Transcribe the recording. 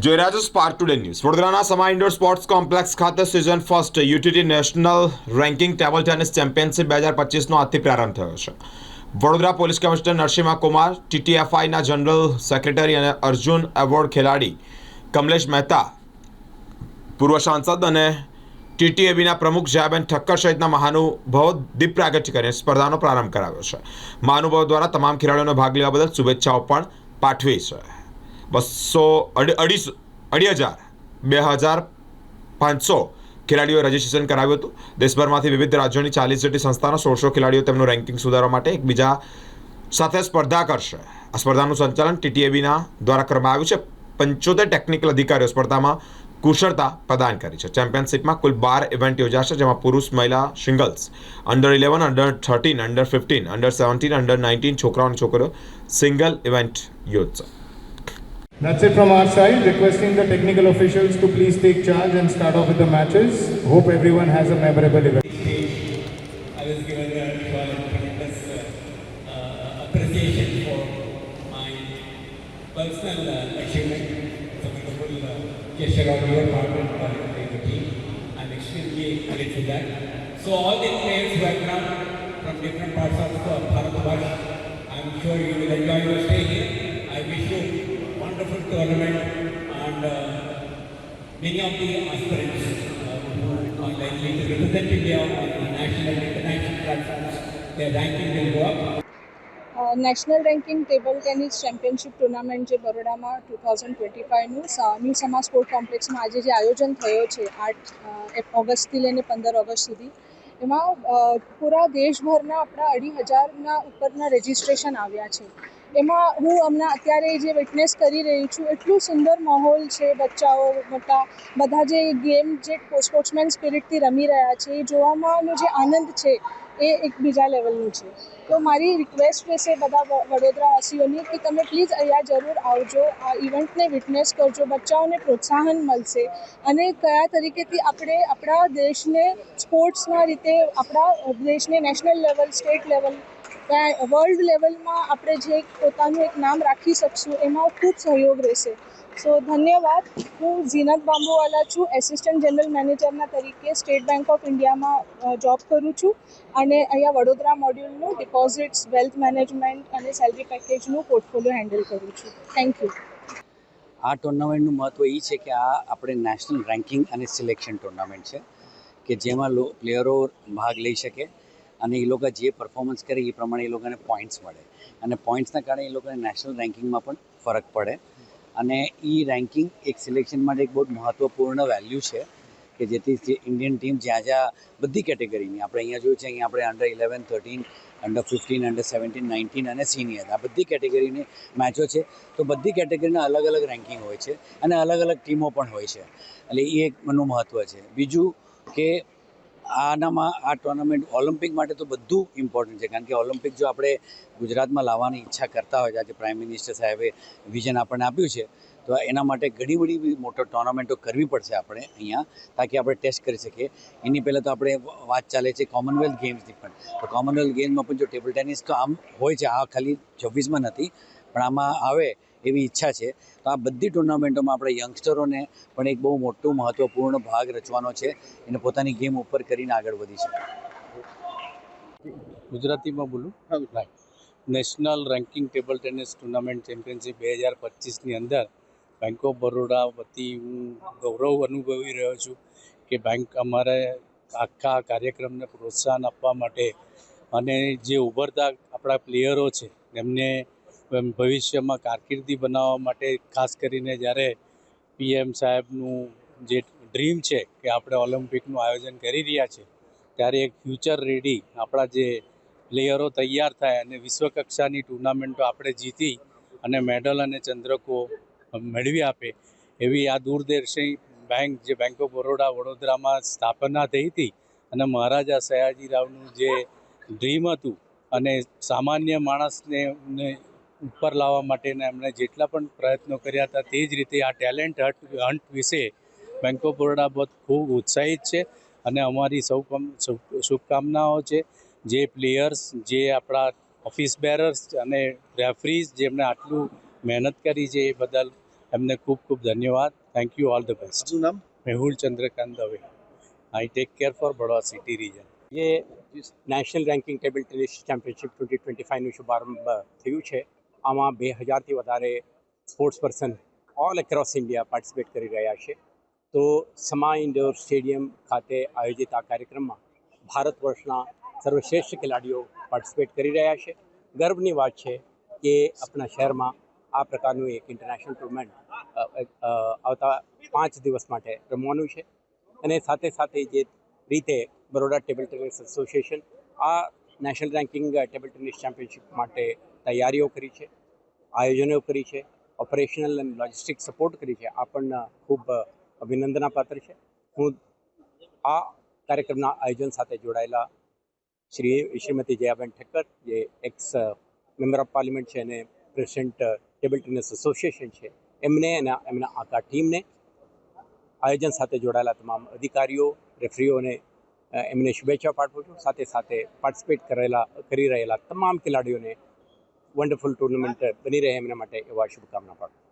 જોઈ રહ્યા છો સ્પાર્ક ટુડે ન્યૂઝ. વડોદરાના સમા ઇન્ડોર સ્પોર્ટ્સ કોમ્પ્લેક્સ ખાતે season first UTT national ranking table tennis championship 2025નો આજથી પ્રારંભ થયો છે. વડોદરા પોલીસ કમિશનર નરસિંહા કુમાર, ટીટીએફઆઈના જનરલ સેક્રેટરી અને અર્જુન એવોર્ડ ખેલાડી કમલેશ મહેતા, પૂર્વ સાંસદ અને ટીટીએબીના પ્રમુખ જયાબેન ઠક્કર સહિતના મહાનુભાવો દીપ પ્રાગટ્ય કરીને સ્પર્ધાનો પ્રારંભ કરાવ્યો છે. મહાનુભાવો દ્વારા તમામ ખેલાડીઓને ભાગ લેવા બદલ શુભેચ્છાઓ પણ પાઠવી છે. 2,500 ખેલાડીઓએ રજીસ્ટ્રેશન કરાવ્યું હતું. દેશભરમાંથી વિવિધ રાજ્યોની 40 જેટલી સંસ્થાના 1600 ખેલાડીઓ તેમનું રેન્કિંગ સુધારવા માટે એકબીજા સાથે સ્પર્ધા કરશે. આ સ્પર્ધાનું સંચાલન ટીટીએબીના દ્વારા કરવામાં આવ્યું છે. 75 ટેકનિકલ અધિકારીઓ સ્પર્ધામાં કુશળતા પ્રદાન કરી છે. ચેમ્પિયનશિપમાં કુલ 12 ઇવેન્ટ યોજાશે, જેમાં પુરુષ, મહિલા singles, under 11, under 13, under 15, under 17, under 19 છોકરાઓ અને છોકરીઓ સિંગલ ઇવેન્ટ યોજશે. That's it from our side. Requesting the technical officials to please take charge and start off with the matches. Hope everyone has a memorable event. I was given a tremendous appreciation for my personal achievement. So wonderful gesture on your part and by the team. I'm extremely grateful for that. So all the players who have come from different parts of Bharatvarsh, I'm sure you will enjoy your stay here. I wish you wonderful tournament and many of the aspirants who are likely to represent India on the national and international platforms, their ranking will go up. National ranking table tennis championship tournament જે બરોડામાં 2025નું new સમા sport કોમ્પ્લેક્સમાં આજે જે આયોજન થયો છે 8 ઓગસ્ટથી લઈને 15 August સુધી, એમાં પૂરા દેશભરના આપણા 2,500ના ઉપરના રજિસ્ટ્રેશન આવ્યા છે. એમાં હું હમણાં અત્યારે જે વિટનેસ કરી રહી છું, એટલું સુંદર માહોલ છે. બચ્ચાઓ મોટા બધા જે ગેમ જે સ્પોર્ટ્સમેન સ્પિરિટથી રમી રહ્યા છે, એ જોવામાંનો જે આનંદ છે એ એક બીજા લેવલનું છે. તો મારી રિક્વેસ્ટ રહેશે બધા વડોદરાવાસીઓની કે તમે પ્લીઝ અહીંયા જરૂર આવજો, આ ઇવેન્ટને વિટનેસ કરજો. બચ્ચાઓને પ્રોત્સાહન મળશે અને કયા તરીકેથી આપણે આપણા દેશને સ્પોર્ટ્સના રીતે આપણા દેશને national level, state level, world લેવલમાં આપણે જે પોતાનું એક નામ રાખી શકશું, એમાં ખૂબ સહયોગ રહેશે. સો ધન્યવાદ. હું ઝીનત બાંબુવાલા છું, એસિસ્ટન્ટ જનરલ મેનેજરના તરીકે સ્ટેટ બેંક ઓફ ઇન્ડિયામાં જોબ કરું છું અને અહીંયા વડોદરા મોડ્યુલનું ડિપોઝિટ્સ, વેલ્થ મેનેજમેન્ટ અને સેલરી પેકેજનું પોર્ટફોલિયો હેન્ડલ કરું છું. Thank you. આ ટુર્નામેન્ટનું મહત્ત્વ એ છે કે આ આપણે નેશનલ રેન્કિંગ અને સિલેક્શન ટુર્નામેન્ટ છે કે જેમાં પ્લેયરો ભાગ લઈ શકે અને એ લોકો જે પરફોર્મન્સ કરે એ પ્રમાણે એ લોકોને પોઈન્ટ્સ મળે અને પોઈન્ટ્સના કારણે એ લોકોને નેશનલ રેન્કિંગમાં પણ ફરક પડે. અને એ રેન્કિંગ એક સિલેક્શન માટે એક બહુ મહત્ત્વપૂર્ણ વેલ્યુ છે કે જેથી ઇન્ડિયન ટીમ જ્યાં બધી કેટેગરીની આપણે અહીંયા જોયું છે, અહીંયા આપણે અંડર 11, 13, અંડર 15, અંડર 17, 19 અને સિનિયર આ બધી કેટેગરીની મેચો છે. તો બધી કેટેગરીના અલગ અલગ રેન્કિંગ હોય છે અને અલગ અલગ ટીમો પણ હોય છે. એટલે એ એક એનું મહત્ત્વ છે. બીજું કે આનામાં આ ટુર્નામેન્ટ ઓલિમ્પિક માટે તો બધું ઇમ્પોર્ટન્ટ છે, કારણ કે ઓલિમ્પિક જો આપણે ગુજરાતમાં લાવવાની ઈચ્છા કરતા હોય, આજે પ્રાઇમ મિનિસ્ટર સાહેબે વિઝન આપણને આપ્યું છે, તો એના માટે ઘણી બધી મોટો ટુર્નામેન્ટો કરવી પડશે આપણે અહીંયા, તાકી આપણે ટેસ્ટ કરી શકીએ. એની પહેલાં તો આપણે વાત ચાલે છે કોમનવેલ્થ ગેમ્સની પણ. તો કોમનવેલ્થ ગેમ્સમાં પણ જો ટેબલ ટેનિસ તો આમ હોય છે, આ ખાલી 26માં નથી પણ આમાં આવે એવી ઈચ્છા છે. તો આ બધી ટુર્નામેન્ટોમાં આપણે યંગસ્ટરોને પણ એક બહુ મોટું મહત્ત્વપૂર્ણ ભાગ રચવાનો છે, એને પોતાની ગેમ ઉપર કરીને આગળ વધી શકે. ગુજરાતીમાં બોલું? Right. National ranking table tennis tournament championship 2025ની અંદર બેંક ઓફ બરોડા વતી હું ગૌરવ અનુભવી રહ્યો છું કે બેંક અમારે આખા કાર્યક્રમને પ્રોત્સાહન આપવા માટે અને જે ઉભરતા આપણા પ્લેયરો છે એમને ભવિષ્યમાં કારકિર્દી બનાવવા માટે, ખાસ કરીને જ્યારે પીએમ સાહેબનું જે ડ્રીમ છે કે આપણે ઓલિમ્પિકનું આયોજન કરી રહ્યા છે, ત્યારે એક ફ્યુચર રેડી આપણા જે પ્લેયરો તૈયાર થાય અને વિશ્વકક્ષાની ટુર્નામેન્ટો આપણે જીતી અને મેડલ અને ચંદ્રકો મેળવી આપે એવી આ દૂરદર્શી બેંક જે બેંક ઓફ બરોડા વડોદરામાં સ્થાપના થઈ હતી અને મહારાજા સયાજીરાવનું જે ડ્રીમ હતું અને સામાન્ય માણસને ઉપર લાવવા માટેના એમણે જેટલા પણ પ્રયત્નો કર્યા હતા, તે જ રીતે આ ટેલેન્ટ હન્ટ વિશે બેંક ઓફ બરોડા બહુ ખૂબ ઉત્સાહિત છે અને અમારી સૌ શુભકામનાઓ છે. જે પ્લેયર્સ, જે આપણા ઓફિસ બેરર્સ અને રેફરીઝ જેમણે આટલું મહેનત કરી છે એ બદલ એમને ખૂબ ખૂબ ધન્યવાદ. Thank you, all the best. આપનું નામ? Mehul Chandrakant Dave. I take care for Baroda city region. જે national ranking table tennis championship 2025નું શુભારંભ થયું છે. આમાં 2000થી વધારે sports person all across India participate કરી રહ્યા છે. તો સમા ઇન્ડોર સ્ટેડિયમ ખાતે આયોજિત આ કાર્યક્રમમાં ભારત વર્ષના સર્વશ્રેષ્ઠ ખેલાડીઓ પાર્ટિસિપેટ કરી રહ્યા છે. ગર્વની વાત છે કે આપણા શહેરમાં આ પ્રકારનું એક ઇન્ટરનેશનલ ટુર્નામેન્ટ આવતા 5 દિવસ માટે રમવાનું છે. અને સાથે સાથે જે રીતે બરોડા ટેબલ ટેનિસ એસોસિએશન આ national ranking table tennis championship માટે તૈયારીઓ કરી છે, આયોજનો કરી છે, ઓપરેશનલ અને લોજિસ્ટિક સપોર્ટ કરી છે, આ પણ ખૂબ અભિનંદના પાત્ર છે. હું આ કાર્યક્રમના આયોજન સાથે જોડાયેલા શ્રીમતી જયાબેન ઠક્કર, જે એક્સ મેમ્બર ઓફ પાર્લિમેન્ટ છે અને પ્રેસિડેન્ટ ટેબલ ટેનિસ એસોસિએશન છે, એમને અને એમના આખા ટીમને, આયોજન સાથે જોડાયેલા તમામ અધિકારીઓ, રેફરીઓને એમને શુભેચ્છા પાઠવું છું. સાથે સાથે પાર્ટિસિપેટ કરી રહેલા તમામ ખેલાડીઓને વન્ડરફુલ ટુર્નામેન્ટ બની રહે એમના માટે એવા શુભકામના પાઠવું.